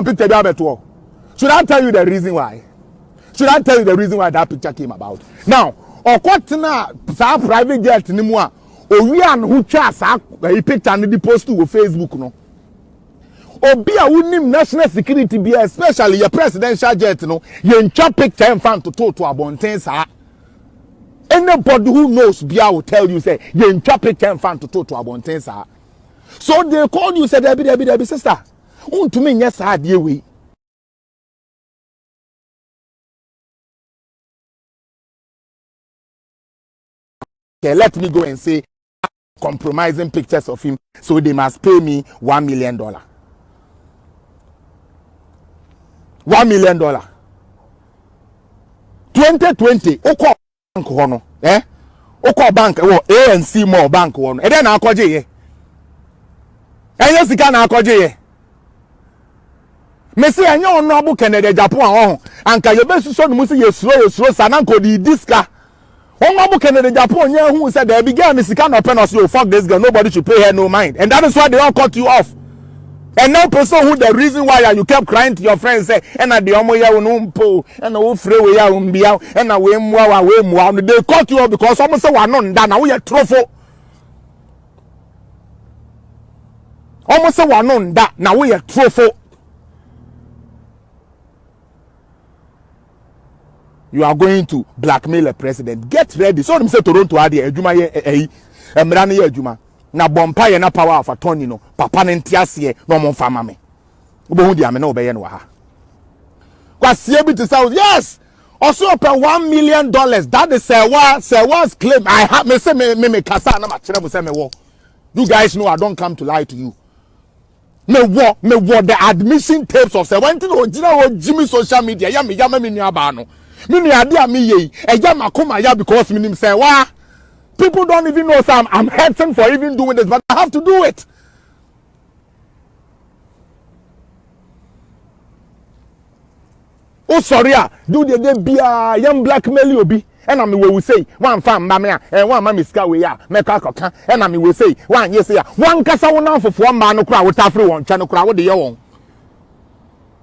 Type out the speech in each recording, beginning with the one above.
picture beto. Should I tell you the reason why? Should I tell you the reason why that picture came about? Now, okwatena sa private jet ni mu a owi an hu twa sa picture ni di post to Facebook no. Obi a wunim national security be especially your presidential jet no, ye ntwa picture en fan to abonten sa. Anybody who knows Bia will tell you say ye ntwa picture en fan to abonten sa. So they call you say Debbie sister. Untumi nya sa de we. Okay, let me go and say compromising pictures of him, so they must pay me $1 million. $1 million. 2020, oko bank hono, oko bank, ANC more bank hono. E den akoje ye. Enye sika na akoje ye. Me say enye ono abu Canada Agyapong ho. Anka ye be suso no mu say ye slow sananko di diska. Abu Canada Agyapong yeah, who said they began sika no pen you fuck this girl, nobody should pay her no mind. And that is why they all cut you off. And now person who the reason why you kept crying to your friends say and at the omo ya unumpo and no free we ya umbia and na we mwa they cut you off because someone say we non da na we trofo. Almost say we non da na we trofo. You are going to blackmail a president. Get ready. So them say Toronto ade adwuma ye emra ne ye adwuma. Na bompa ye na power of attorney no. Papa ne ntiase no mo fama me. Obo hu dia me na obeye no ha. Kwasie bi to say yes. Also pay $1 million. That is Serwaa's claim. I have me say me kasa na ma kire mo say me wo. You guys know I don't come to lie to you. Me wo the admission tapes of Serwaa nti no gina Jimmy social media ya me nua no. Mini adia mi ye eja makoma ya because minim say wa people don't even know some I'm hurting for even doing this but I have to do it. Oh sorry do the day bia young blackmail you be and I will say one fam mamma and one mammy ska we ya make a cock and I will say one yes ya one kasa one for one man no crowd with afro one channel crowd the young.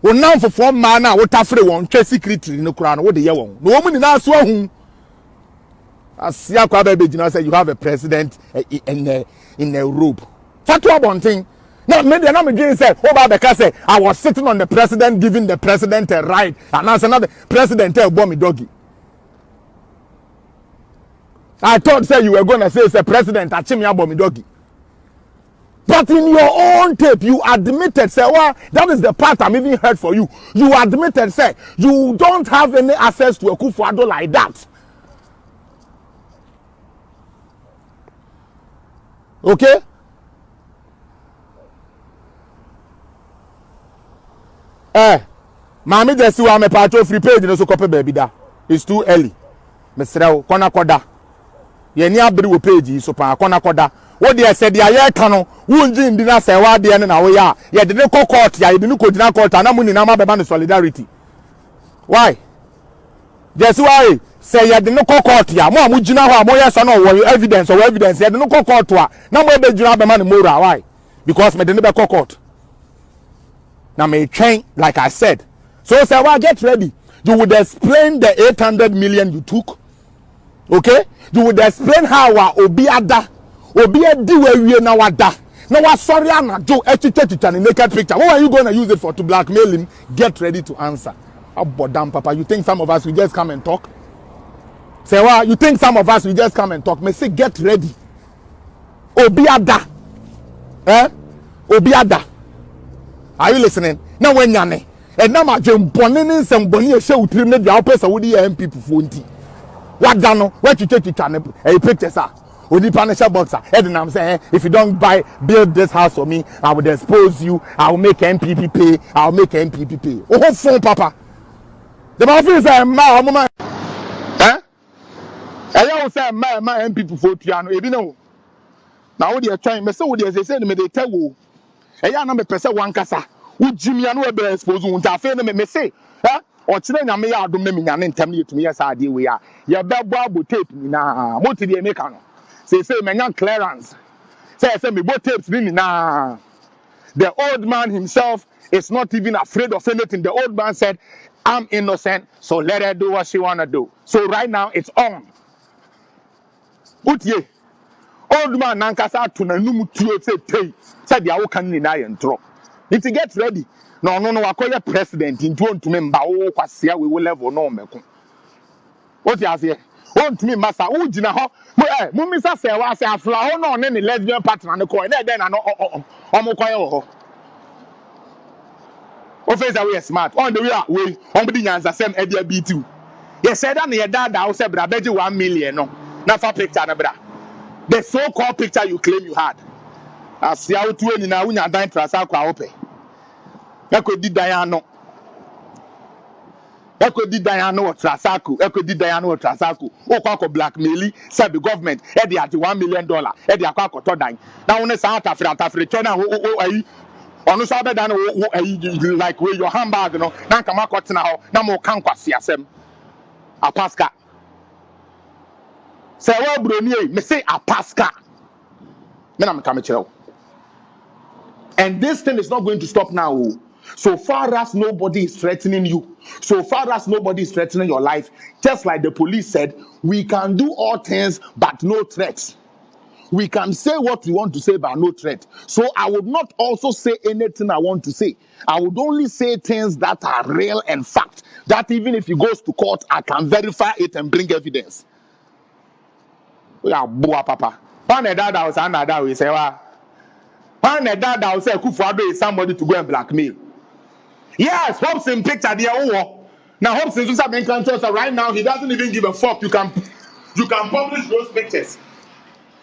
Well, now for 4 man now, what after one secretly no crown, what the year one. No woman in our swahoo. As Siaka baby, said you have a president in a robe. Fatwa one thing. Now, maybe I'm a said, oh, Babeka said, I was sitting on the president, giving the president a right, and that's another president tell bomb doggy. I thought, say, you were going to say, it's a president, I chimney bomb doggy. But in your own tape, you admitted, say, well, that is the part I'm even heard for you. You admitted, say, you don't have any access to Akufo Addo like that. Okay? Mami just see me part of free page no so copy baby da. It's too early. Mesrao kona koda. Ye ni abiri wo page so pa kona koda. What they said ya ye kanu wunji ndi na Serwaa de na wo ya ye de ne court ya ye de ne kodina court na mu ni na ma beba no solidarity. Why? Just why say ye de ne court ya mo amugina ho amo ye so no wo evidence or evidence ye de ne court a na mo be jina be ma ne moral. Why? Because me de ne be court. Now me train like I said. So Serwaa, get ready. You would explain the 800 million you took. Okay? You would explain how Obi Ada we na wada. Now what sorry na do etiquette naked picture. What are you going to use it for to blackmail him? Get ready to answer. Abodam papa, you think some of us will just come and talk? Serwaa, you think some of us will just come and talk? Me say get ready. Obi Ada. Obi Ada. Are you listening? Now when yane. And now my jumponin some bonny show trim the outpace with the MP for what dano? Where to take it a picture, sir? Only Panisha boxer. And I'm saying, if you don't build this house for me, I will expose you. I will make MPP pay. I will make MPP pay. Oh, phone, papa. The mafia say, ma, I don't say, my MPP for Tiano. You know, now they are trying. Me so they say, me they tell you. I am a person one casa. Would Jimmy and Webber expose you? I feel me say, or today I may have done me and tell me to me as I deal we are. Your bell tape now. What did they make? Say, man, clearance. Say, me both tapes me now. The old man himself is not even afraid of anything. The old man said, I'm innocent, so let her do what she wanna do. So right now it's on. Utie. Old man nankasa to na numu tuo say pay. Said ya wokan ni na yentro. It get ready. No wakoye president into on to member o kwasia we will level no meko. What you say? On to me massa o gina ho. Mo misa Serwaa say afla ho no ne lesbian partner ne ko. Na den na no omo koye ho. O face away smart. On the way on be nyanza sem e dia B2. Yes said that na dada o say bra beji 1 million no. Na fa picture na bra. The so-called picture you claim you had. As you out to any now, we are dying to us. I could do Diana. I could do Diana or Trasaku. I could do Diana or Trasaku. O Quaco blackmail, said the government, Eddie at $1 million. Eddie a Quaco Todine. Now on the South Africa, China, on the South than like where your handbag, no, Nankamako now, no more conquest, yasem. A Pasca. Serwaa Brunier, me say a Pasca. Then I'm coming to. And this thing is not going to stop now. So far as nobody is threatening you, so far as nobody is threatening your life, just like the police said, we can do all things but no threats. We can say what we want to say but no threat. So I would not also say anything I want to say. I would only say things that are real and fact. That even if it goes to court, I can verify it and bring evidence. Yeah, boa papa. One dad was another we say, one dad was say Akufo Addo is somebody to go and blackmail. Yes, Hobson picture there. Now Hobson just have countries right now. He doesn't even give a fuck. You can publish those pictures.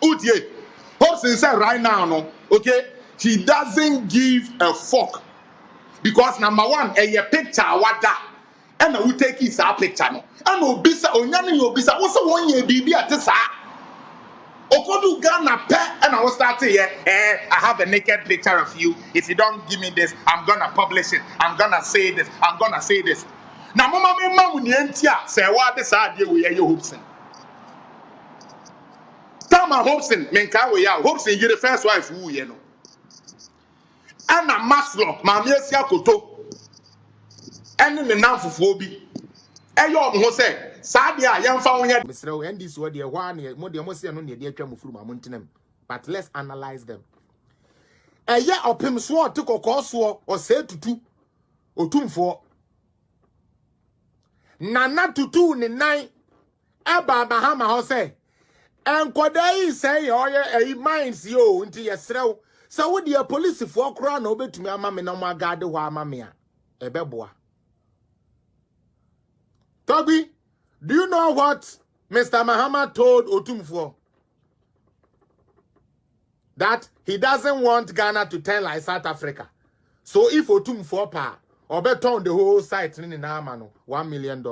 Utie. Hobson said right now, no, okay, he doesn't give a fuck because number one, a picture what that. And we take his picture no. And obisa onyane obisa. What's the 1 year BB at this? Okodu Ghana pet and I was starting here. I have a naked picture of you. If you don't give me this, I'm gonna publish it. I'm gonna say this. I'm gonna say this. Now, Mama, me mamu ni entia. Serwaa this idea we are your Hobson. Tama Hobson, menka we are Hobson. You the first wife who you know. And a maslo, mamie sia koto. And the name for phobi. Eyo mo say. Sadia, young found yet. Mr. And this word, the one year, more than most on the dear Tramu Mountain. But let's analyze them. A year of him swore took a course or said to 2 or 2 4. Nana to 2 in 9. Abba Bahama Jose. And Quadai say, oh, yeah, he minds you into your throw. So would the police if walk around over to me, mamma, no more guard the Wamamia. A beboa. Toby. Do you know what Mr. Mahama told Otumfuo? That he doesn't want Ghana to turn like South Africa. So if Otumfuo pa, or better on the whole site in Amano, $1 million.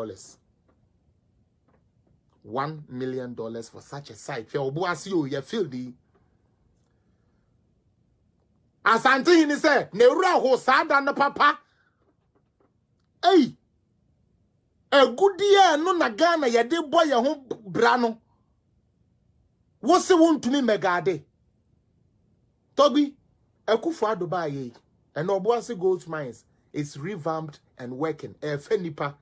$1 million for such a site. Your boasio, you feel the Asante he say, Neura ho sada na papa. Hey. A good year no na Ghana ya de boy ya ho brano. What's the one to me megade? Toby, Akufo Addo ba ye. And Obuasi Gold Mines is revamped and working. Fenipa.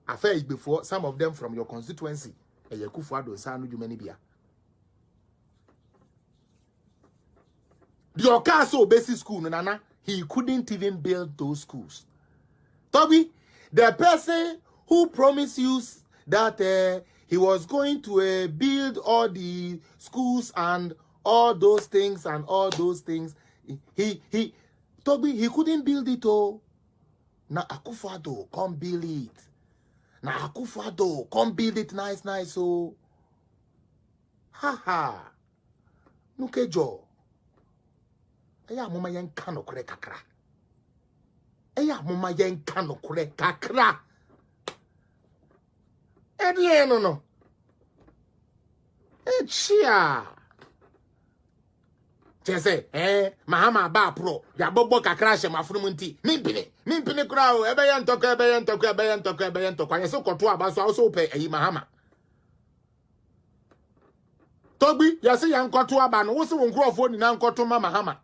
Affair before some of them from your constituency. Akufo Addo sanu you many bia. The Okaso basic school nana, he couldn't even build those schools. Toby, the person who promised you that he was going to build all the schools and all those things Toby, he couldn't build it all. Now Akufo Addo come build it. Now Akufo Addo come build it nice so. Ha. Nuke jo. Eya mama yen kano kure kakra. Eya mama yen kano kure kakra. No. Chia. Jesse, Mahama ba pro. Ya bobo kakra ma frumunti. Mimpini krao. Ebeyan toko. Yeso koto abaso also pe Mahama. Toby, yase yan koto aba no wo se won krofo ni na nkoto ma Mahama.